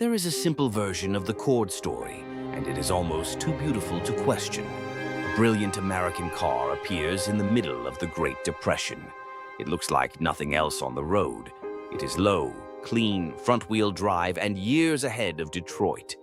There is a simple version of the Cord story, and it is almost too beautiful to question. A brilliant American car appears in the middle of the Great Depression. It looks like nothing else on the road. It is low, clean, front-wheel drive, and years ahead of Detroit.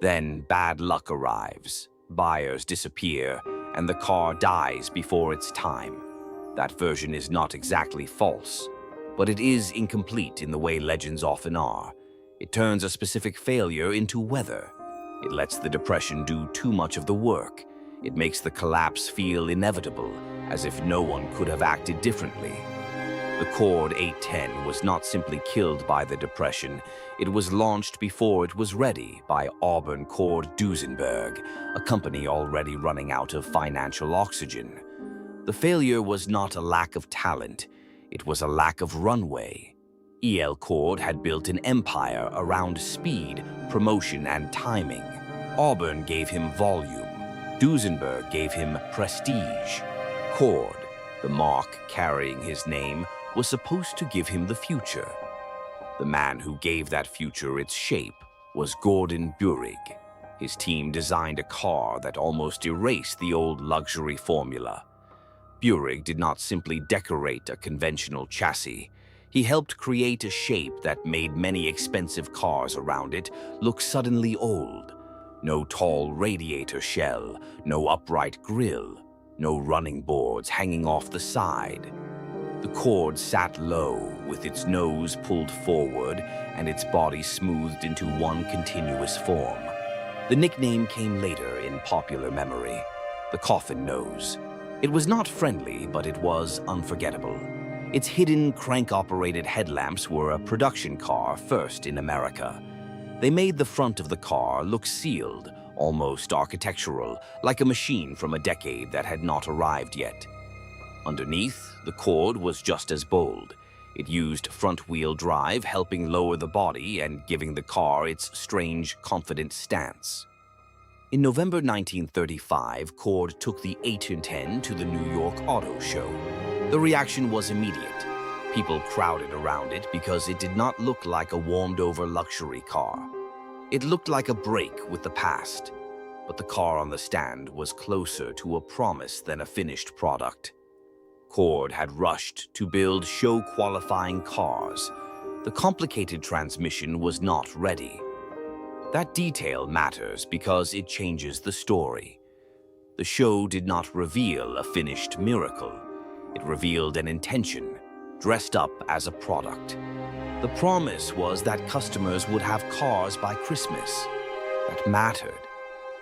Then bad luck arrives. Buyers disappear, and the car dies before its time. That version is not exactly false, but it is incomplete in the way legends often are. It turns a specific failure into weather. It lets the depression do too much of the work. It makes the collapse feel inevitable, as if no one could have acted differently. The Cord 810 was not simply killed by the depression. It was launched before it was ready by Auburn Cord Duesenberg, a company already running out of financial oxygen. The failure was not a lack of talent. It was a lack of runway. E.L. Cord had built an empire around speed, promotion, and timing. Auburn gave him volume. Duesenberg gave him prestige. Cord, the mark carrying his name, was supposed to give him the future. The man who gave that future its shape was Gordon Burig. His team designed a car that almost erased the old luxury formula. Burig did not simply decorate a conventional chassis. He helped create a shape that made many expensive cars around it look suddenly old. No tall radiator shell, no upright grille, no running boards hanging off the side. The Cord sat low, with its nose pulled forward and its body smoothed into one continuous form. The nickname came later in popular memory, the Coffin nose. It was not friendly, but it was unforgettable. Its hidden crank-operated headlamps were a production car first in America. They made the front of the car look sealed, almost architectural, like a machine from a decade that had not arrived yet. Underneath, the Cord was just as bold. It used front-wheel drive, helping lower the body and giving the car its strange, confident stance. In November 1935, Cord took the 810 to the New York Auto Show. The reaction was immediate. People crowded around it because it did not look like a warmed-over luxury car. It looked like a break with the past, but the car on the stand was closer to a promise than a finished product. Cord had rushed to build show-qualifying cars. The complicated transmission was not ready. That detail matters because it changes the story. The show did not reveal a finished miracle. It revealed an intention, dressed up as a product. The promise was that customers would have cars by Christmas. That mattered.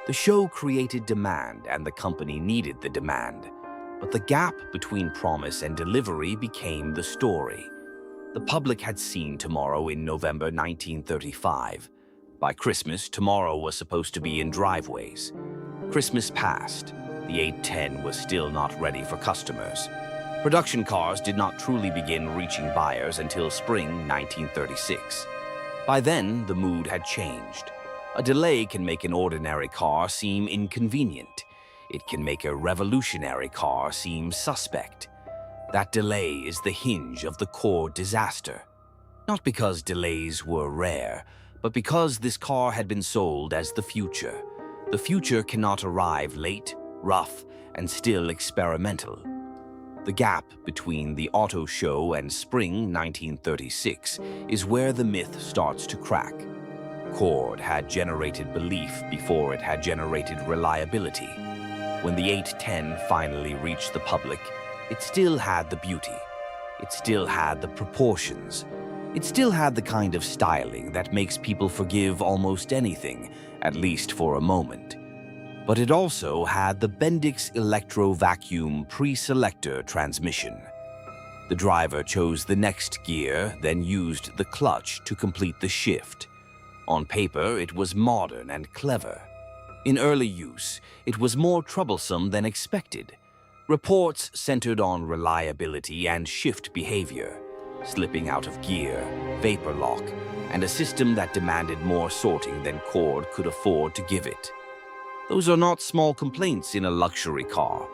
The show created demand, and the company needed the demand. But the gap between promise and delivery became the story. The public had seen tomorrow in November 1935. By Christmas, tomorrow was supposed to be in driveways. Christmas passed. The 810 was still not ready for customers. Production cars did not truly begin reaching buyers until spring 1936. By then, the mood had changed. A delay can make an ordinary car seem inconvenient. It can make a revolutionary car seem suspect. That delay is the hinge of the Cord disaster. Not because delays were rare, but because this car had been sold as the future. The future cannot arrive late, rough, and still experimental. The gap between the auto show and spring 1936 is where the myth starts to crack. Cord had generated belief before it had generated reliability. When the 810 finally reached the public, it still had the beauty. It still had the proportions. It still had the kind of styling that makes people forgive almost anything, at least for a moment. But it also had the Bendix electro-vacuum pre-selector transmission. The driver chose the next gear, then used the clutch to complete the shift. On paper, it was modern and clever. In early use, it was more troublesome than expected. Reports centered on reliability and shift behavior, slipping out of gear, vapor lock, and a system that demanded more sorting than Cord could afford to give it. Those are not small complaints in a luxury car.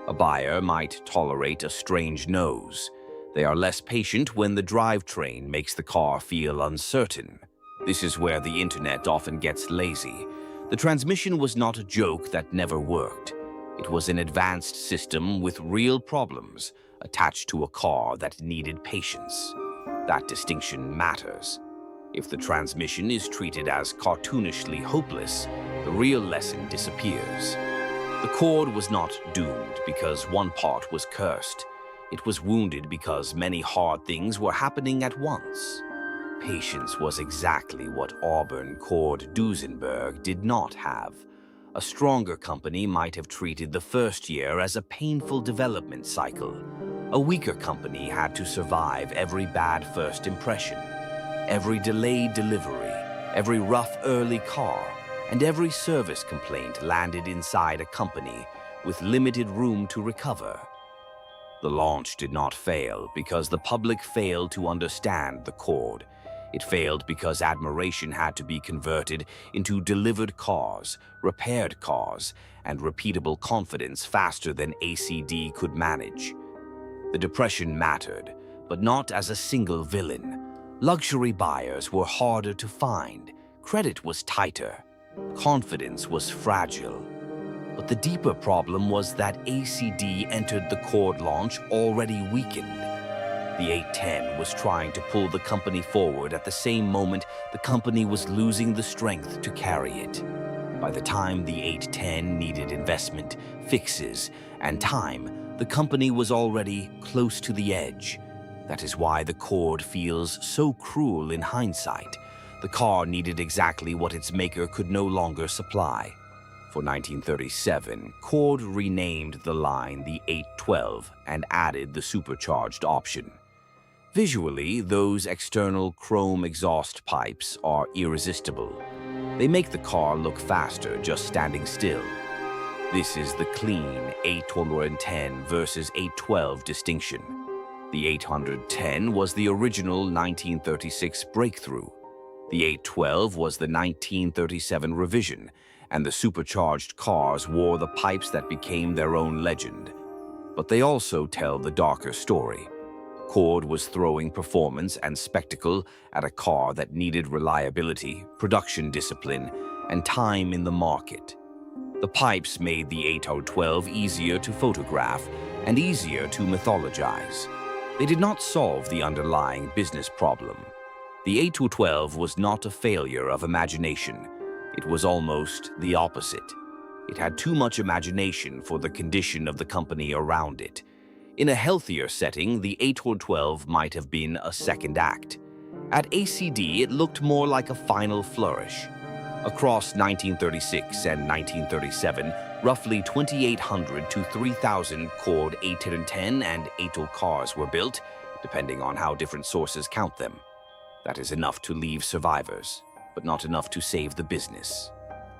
A buyer might tolerate a strange nose. They are less patient when the drivetrain makes the car feel uncertain. This is where the internet often gets lazy. The transmission was not a joke that never worked. It was an advanced system with real problems attached to a car that needed patience. That distinction matters. If the transmission is treated as cartoonishly hopeless, the real lesson disappears. The cord was not doomed because one part was cursed. It was wounded because many hard things were happening at once. Patience was exactly what Auburn Cord Duesenberg did not have. A stronger company might have treated the first year as a painful development cycle. A weaker company had to survive every bad first impression, every delayed delivery, every rough early car, and every service complaint landed inside a company with limited room to recover. The launch did not fail because the public failed to understand the cord. It failed because admiration had to be converted into delivered cars, repaired cars, and repeatable confidence faster than ACD could manage. The Depression mattered, but not as a single villain. Luxury buyers were harder to find, credit was tighter, confidence was fragile. But the deeper problem was that ACD entered the cord launch already weakened. The 810 was trying to pull the company forward at the same moment the company was losing the strength to carry it. By the time the 810 needed investment, fixes, and time, the company was already close to the edge. That is why the cord feels so cruel in hindsight. The car needed exactly what its maker could no longer supply. For 1937, Cord renamed the line the 812 and added the supercharged option. Visually, those external chrome exhaust pipes are irresistible. They make the car look faster just standing still. This is the clean 810 versus 812 distinction. The 810 was the original 1936 breakthrough. The 812 was the 1937 revision, and the supercharged cars wore the pipes that became their own legend. But they also tell the darker story. Cord was throwing performance and spectacle at a car that needed reliability, production discipline, and time in the market. The pipes made the 812 easier to photograph and easier to mythologize. They did not solve the underlying business problem. The 812 was not a failure of imagination. It was almost the opposite. It had too much imagination for the condition of the company around it. In a healthier setting, the 812 might have been a second act. At ACD, it looked more like a final flourish. Across 1936 and 1937, roughly 2,800 to 3,000 Cord 810 and 80 cars were built, depending on how different sources count them. That is enough to leave survivors, but not enough to save the business.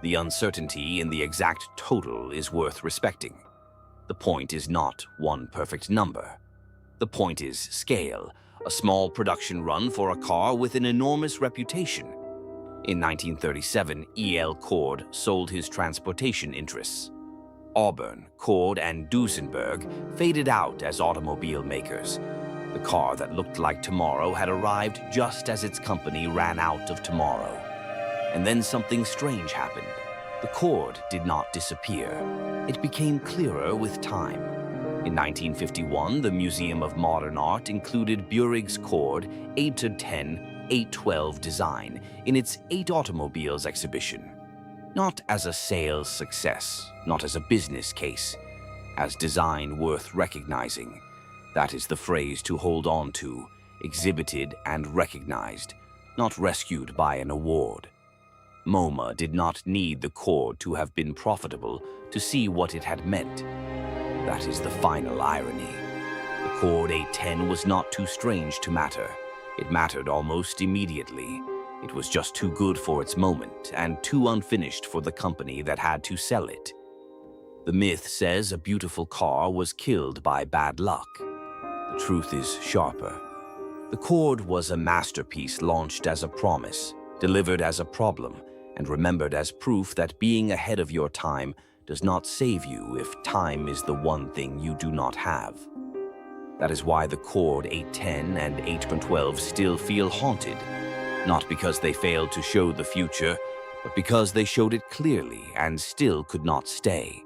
The uncertainty in the exact total is worth respecting. The point is not one perfect number. The point is scale, a small production run for a car with an enormous reputation. In 1937, E.L. Cord sold his transportation interests. Auburn, Cord, and Duesenberg faded out as automobile makers. The car that looked like tomorrow had arrived just as its company ran out of tomorrow. And then something strange happened. The cord did not disappear. It became clearer with time. In 1951, the Museum of Modern Art included Buerig's Cord 810 812 design in its 8 automobiles exhibition. Not as a sales success, not as a business case, as design worth recognizing. That is the phrase to hold on to, exhibited and recognized, not rescued by an award. MoMA did not need the cord to have been profitable to see what it had meant. That is the final irony. The Cord 810 was not too strange to matter. It mattered almost immediately. It was just too good for its moment and too unfinished for the company that had to sell it. The myth says a beautiful car was killed by bad luck. The truth is sharper. The Cord was a masterpiece launched as a promise, delivered as a problem, and remembered as proof that being ahead of your time does not save you if time is the one thing you do not have. That is why the Cord 810 and 812 still feel haunted. Not because they failed to show the future, but because they showed it clearly and still could not stay.